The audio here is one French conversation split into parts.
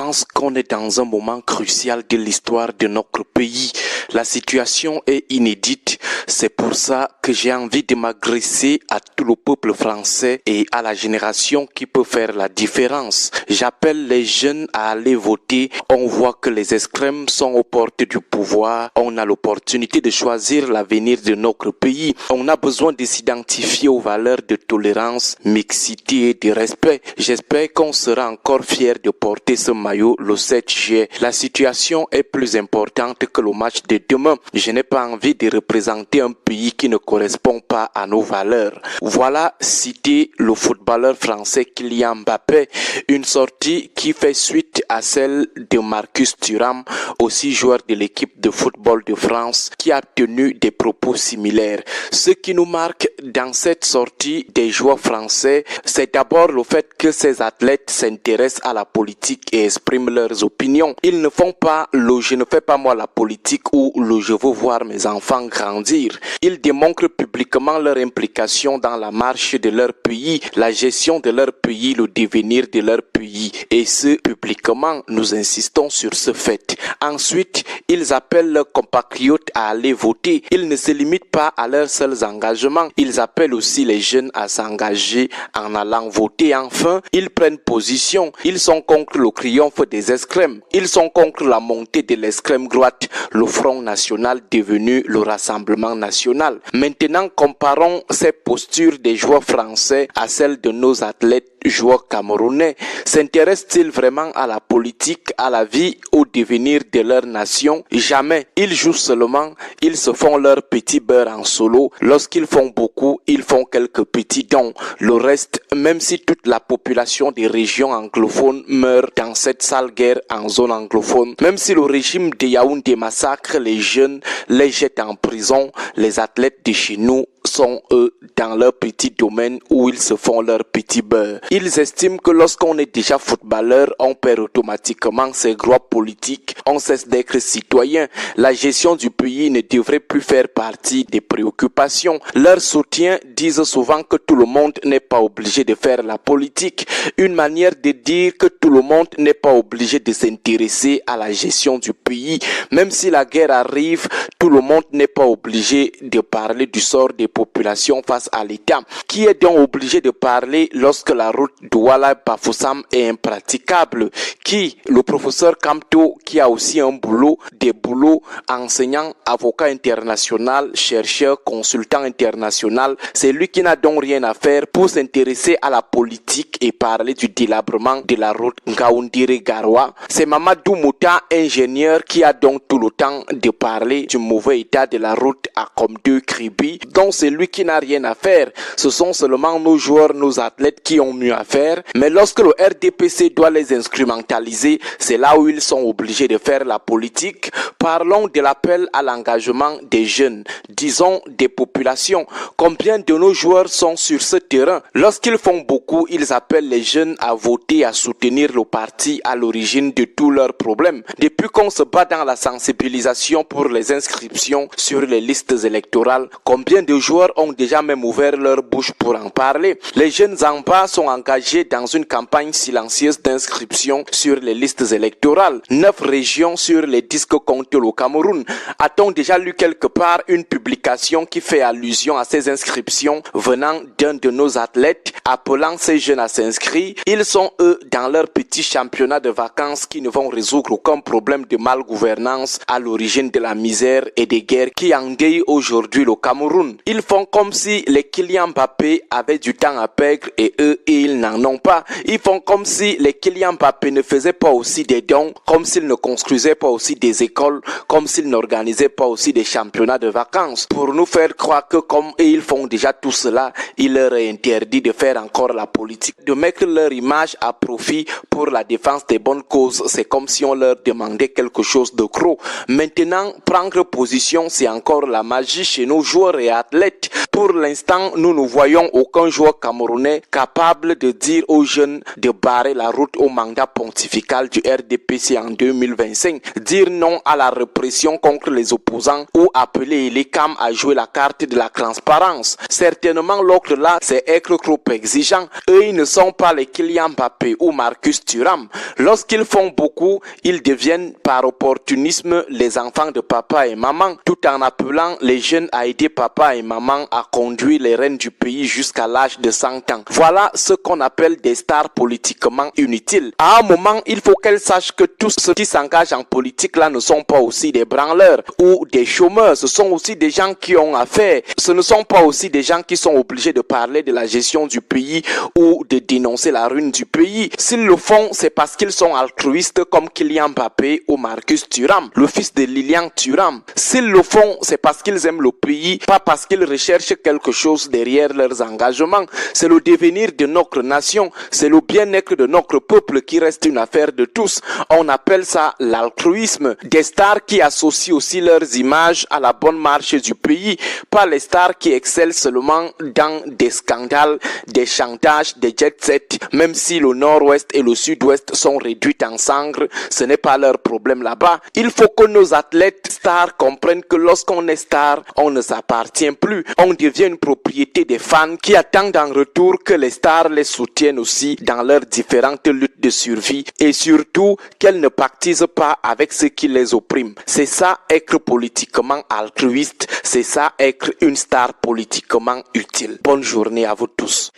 pense qu'on est dans un moment crucial de l'histoire de notre pays. La situation est inédite. C'est pour ça que j'ai envie de m'adresser à tout le peuple français et à la génération qui peut faire la différence. J'appelle les jeunes à aller voter. On voit que les extrêmes sont aux portes du pouvoir. On a l'opportunité de choisir l'avenir de notre pays. On a besoin de s'identifier aux valeurs de tolérance, mixité et de respect. J'espère qu'on sera encore fiers de porter ce maillot le 7 juillet. La situation est plus importante que le match de demain. Je n'ai pas envie de représenter un pays qui ne correspond pas à nos valeurs. Voilà cité le footballeur français Kylian Mbappé, une sortie qui fait suite à celle de Marcus Thuram, aussi joueur de l'équipe de football de France, qui a tenu des propos similaires. Ce qui nous marque dans cette sortie des joueurs français, c'est d'abord le fait que ces athlètes s'intéressent à la politique et expriment leurs opinions. Ils ne font pas le je ne fais pas moi la politique ou le je veux voir mes enfants grandir. Ils démontrent publiquement leur implication dans la marche de leur pays, la gestion de leur pays, le devenir de leur pays. Et ce, publiquement, nous insistons sur ce fait. Ensuite, ils appellent leurs compatriotes à aller voter. Ils ne se limitent pas à leurs seuls engagements. Ils appellent aussi les jeunes à s'engager en allant voter. Enfin, ils prennent position. Ils sont contre le triomphe des extrêmes. Ils sont contre la montée de l'extrême droite, le Front National devenu le Rassemblement National. Maintenant, comparons ces postures des joueurs français à celles de nos athlètes joueurs camerounais. S'intéressent-ils vraiment à la politique, à la vie, au devenir de leur nation? Jamais. Ils jouent seulement, ils se font leur petit beurre en solo. Lorsqu'ils font beaucoup, ils font quelques petits dons. Le reste, même si toute la population des régions anglophones meurt dans cette sale guerre en zone anglophone, même si le régime de Yaoundé massacre les jeunes, les jette en prison, les athlètes de chez nous sont eux dans leur petit domaine où ils se font leur petit beurre. Ils estiment que lorsqu'on est déjà footballeur, on perd automatiquement ses droits politiques, on cesse d'être citoyen. La gestion du pays ne devrait plus faire partie des préoccupations. Leurs soutiens disent souvent que tout le monde n'est pas obligé de faire la politique. Une manière de dire que tout le monde n'est pas obligé de s'intéresser à la gestion du pays. Même si la guerre arrive, tout le monde n'est pas obligé de parler du sort des population face à l'État. Qui est donc obligé de parler lorsque la route Douala-Bafoussam est impraticable? Qui? Le professeur Kamto, qui a aussi un boulot, des boulots enseignant, avocat international, chercheur, consultant international. C'est lui qui n'a donc rien à faire pour s'intéresser à la politique et parler du délabrement de la route Ngaoundiri-Garoua. C'est Mamadou Mouta, ingénieur, qui a donc tout le temps de parler du mauvais état de la route à Komdou-Kribi. Donc c'est lui qui n'a rien à faire. Ce sont seulement nos joueurs, nos athlètes qui ont mieux à faire. Mais lorsque le RDPC doit les instrumentaliser, c'est là où ils sont obligés de faire la politique. Parlons de l'appel à l'engagement des jeunes, disons des populations. Combien de nos joueurs sont sur ce terrain? Lorsqu'ils font beaucoup, ils appellent les jeunes à voter, à soutenir le parti à l'origine de tous leurs problèmes. Depuis qu'on se bat dans la sensibilisation pour les inscriptions sur les listes électorales, combien de joueurs ont déjà même ouvert leur bouche pour en parler? Les jeunes en bas sont engagés dans une campagne silencieuse d'inscription sur les listes électorales. 9 régions sur les 10 que compte le Cameroun. A-t-on déjà lu quelque part une publication qui fait allusion à ces inscriptions venant d'un de nos athlètes appelant ces jeunes à s'inscrire? Ils sont eux dans leur petit championnat de vacances qui ne vont résoudre aucun problème de malgouvernance à l'origine de la misère et des guerres qui endeuillent aujourd'hui le Cameroun. Ils font comme si les Kylian Mbappé avaient du temps à perdre et eux, ils n'en ont pas. Ils font comme si les Kylian Mbappé ne faisaient pas aussi des dons, comme s'ils ne construisaient pas aussi des écoles, comme s'ils n'organisaient pas aussi des championnats de vacances. Pour nous faire croire que comme eux, ils font déjà tout cela, il leur est interdit de faire encore la politique, de mettre leur image à profit pour la défense des bonnes causes. C'est comme si on leur demandait quelque chose de gros. Maintenant, prendre position, c'est encore la magie chez nos joueurs et athlètes. Pour l'instant, nous ne voyons aucun joueur camerounais capable de dire aux jeunes de barrer la route au mandat pontifical du RDPC en 2025. Dire non à la la répression contre les opposants ou appeler les CAM à jouer la carte de la transparence. Certainement, l'autre là, c'est être trop exigeant. Eux, ils ne sont pas les Kylian Mbappé ou Marcus Thuram. Lorsqu'ils font beaucoup, ils deviennent par opportunisme les enfants de papa et maman, tout en appelant les jeunes à aider papa et maman à conduire les rênes du pays jusqu'à l'âge de 100 ans. Voilà ce qu'on appelle des stars politiquement inutiles. À un moment, il faut qu'elles sachent que tous ceux qui s'engagent en politique là ne sont pas aussi des branleurs ou des chômeurs. Ce sont aussi des gens qui ont affaire. Ce ne sont pas aussi des gens qui sont obligés de parler de la gestion du pays ou de dénoncer la ruine du pays. S'ils le font, c'est parce qu'ils sont altruistes comme Kylian Mbappé ou Marcus Thuram, le fils de Lilian Thuram. S'ils le font, c'est parce qu'ils aiment le pays, pas parce qu'ils recherchent quelque chose derrière leurs engagements. C'est le devenir de notre nation, c'est le bien-être de notre peuple qui reste une affaire de tous. On appelle ça l'altruisme. Des stars qui associent aussi leurs images à la bonne marche du pays, pas les stars qui excellent seulement dans des scandales, des chantages, des jet-set. Même si le nord-ouest et le sud-ouest sont réduits en cendres, ce n'est pas leur problème là-bas. Il faut que nos athlètes stars comprennent que lorsqu'on est star, on ne s'appartient plus. On devient une propriété des fans qui attendent en retour que les stars les soutiennent aussi dans leurs différentes luttes de survie et surtout qu'elles ne pactisent pas avec ceux qui les oppriment. C'est ça être politiquement altruiste, c'est ça être une star politiquement utile. Bonne journée à vous tous.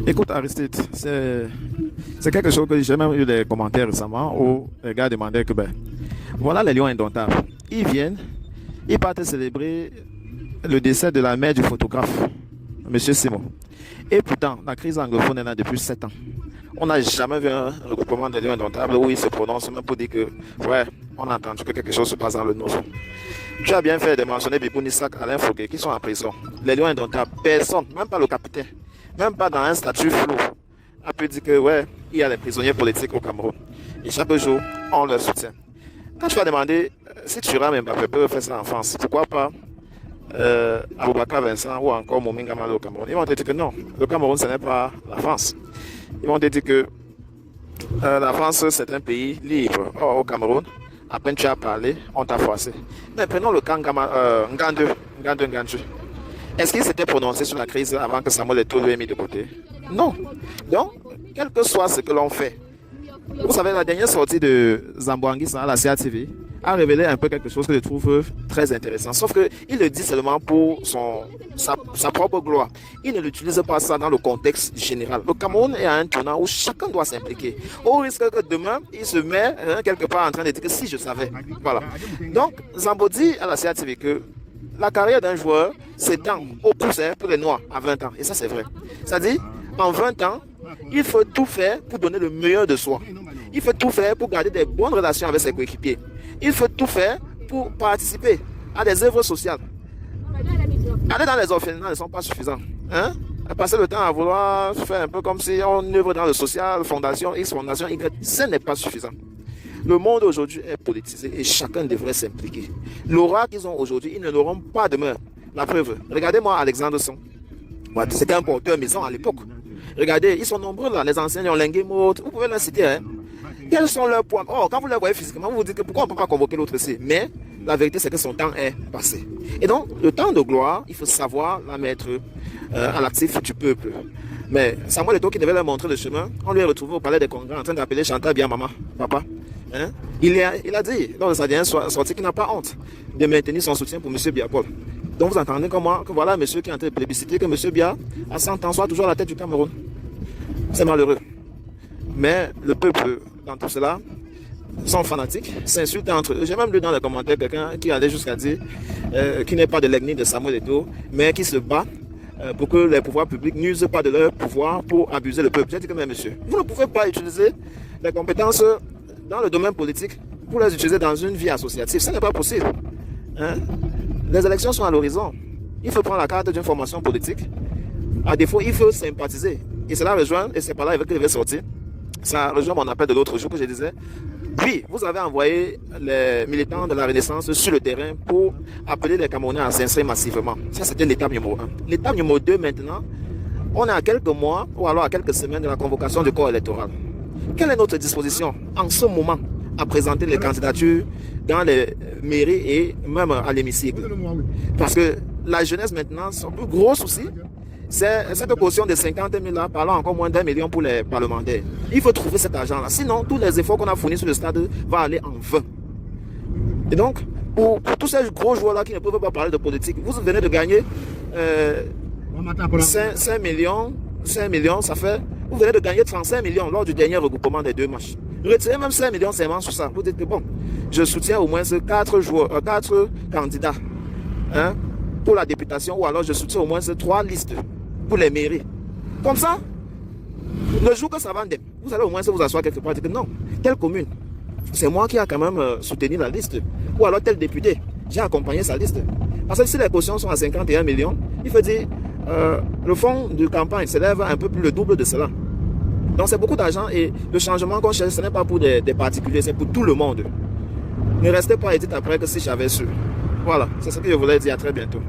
Écoute Aristide, c'est quelque chose que j'ai même eu des commentaires récemment où les gars demandaient que voilà les lions indomptables. Ils viennent, ils partent célébrer le décès de la mère du photographe, Monsieur Simon. Et pourtant, la crise anglophone est là depuis 7 ans. On n'a jamais vu un regroupement de lions indomptables où ils se prononcent même pour dire que, ouais, on a entendu que quelque chose se passe dans le nord. Tu as bien fait de mentionner Bibou Nissak, Alain Fouquet, qui sont en prison. Les lions indomptables, personne, même pas le capitaine, même pas dans un statut flou, a pu dire que, ouais, il y a des prisonniers politiques au Cameroun. Et chaque jour, on leur soutient. Quand tu vas demander si Thuram et Mbappé peuvent faire ça en France, pourquoi pas Aboubakar Vincent ou encore Mominga Malo au Cameroun, ils vont te dire que non, le Cameroun ce n'est pas la France. Ils vont te dire que la France c'est un pays libre. Or, au Cameroun, à peine tu as parlé, on t'a forcé. Mais prenons le cas Ngandou. Est-ce qu'il s'était prononcé sur la crise avant que Samuel Eto'o l'ait mis de côté? Non. Donc, quel que soit ce que l'on fait, vous savez, la dernière sortie de Zambouangui à la CATV a révélé un peu quelque chose que je trouve très intéressant. Sauf qu'il le dit seulement pour sa propre gloire. Il ne l'utilise pas ça dans le contexte général. Le Cameroun est à un tournant où chacun doit s'impliquer. Au risque que demain, il se met quelque part en train de dire que si je savais. Voilà. Donc, Zambo dit à la CATV que la carrière d'un joueur s'étend au pouce pour les Noirs à 20 ans. Et ça, c'est vrai. C'est-à-dire, en 20 ans, il faut tout faire pour donner le meilleur de soi. Il faut tout faire pour garder des bonnes relations avec ses coéquipiers. Il faut tout faire pour participer à des œuvres sociales. Aller dans les orphelinats ne sont pas suffisants. Passer le temps à vouloir faire un peu comme si on œuvre dans le social, fondation X, fondation Y, ce n'est pas suffisant. Le monde aujourd'hui est politisé et chacun devrait s'impliquer. L'aura qu'ils ont aujourd'hui, ils ne l'auront pas demain. La preuve, regardez-moi Alexandre Son. C'était un porteur maison à l'époque. Regardez, ils sont nombreux là, les anciens, Lenguemo, vous pouvez les citer. Quels sont leurs points? Oh, quand vous les voyez physiquement, vous vous dites que pourquoi on ne peut pas convoquer l'autre ici? Mais la vérité, c'est que son temps est passé. Et donc, le temps de gloire, il faut savoir la mettre à l'actif du peuple. Mais Samuel Eto'o qui devait leur montrer le chemin, on lui est retrouvé au palais des congrès en train d'appeler Chantal bien maman, papa. Il a dit, dans sa dernière sortie, qu'il n'a pas honte de maintenir son soutien pour M. Biya-Paul. Donc vous entendez comment que voilà monsieur qui est en train de plébisciter que M. Biya, à 100 ans, soit toujours à la tête du Cameroun. C'est malheureux. Mais le peuple, dans tout cela, sont fanatiques, s'insultent entre eux. J'ai même lu dans les commentaires quelqu'un qui allait jusqu'à dire qu'il n'est pas de l'ethnie de Samuel Eto'o, mais qui se bat pour que les pouvoirs publics n'usent pas de leur pouvoir pour abuser le peuple. J'ai dit que mais monsieur, vous ne pouvez pas utiliser les compétences dans le domaine politique pour les utiliser dans une vie associative. Ce n'est pas possible. Les élections sont à l'horizon. Il faut prendre la carte d'une formation politique. À défaut, il faut sympathiser. Et cela rejoint, et c'est par là que je vais sortir, ça rejoint mon appel de l'autre jour que je disais. Oui, vous avez envoyé les militants de la Renaissance sur le terrain pour appeler les Camerounais à s'inscrire massivement. Ça, c'était l'étape numéro 1. L'étape numéro 2, maintenant, on est à quelques mois ou alors à quelques semaines de la convocation du corps électoral. Quelle est notre disposition en ce moment à présenter les candidatures dans les mairies et même à l'hémicycle. Parce que la jeunesse maintenant, son plus gros souci, c'est cette caution de 50 000 là, parlant encore moins d'1 million pour les parlementaires. Il faut trouver cet argent-là. Sinon, tous les efforts qu'on a fournis sur le stade vont aller en vain. Et donc, pour tous ces gros joueurs-là qui ne peuvent pas parler de politique, vous venez de gagner 5 millions, ça fait... Vous venez de gagner 35 millions lors du dernier regroupement des 2 matchs. Retirez même 5 millions seulement sur ça. Vous dites que bon, je soutiens au moins 4 candidats pour la députation, ou alors je soutiens au moins 3 listes pour les mairies. Comme ça, le jour que ça va, vous allez au moins vous asseoir quelque part et dire que non, telle commune, c'est moi qui a quand même soutenu la liste. Ou alors tel député, j'ai accompagné sa liste. Parce que si les cautions sont à 51 millions, il faut dire le fonds de campagne s'élève un peu plus le double de cela. Donc c'est beaucoup d'argent et le changement qu'on cherche, ce n'est pas pour des particuliers, c'est pour tout le monde. Ne restez pas et dites après que si j'avais su. Voilà, c'est ce que je voulais dire. À très bientôt.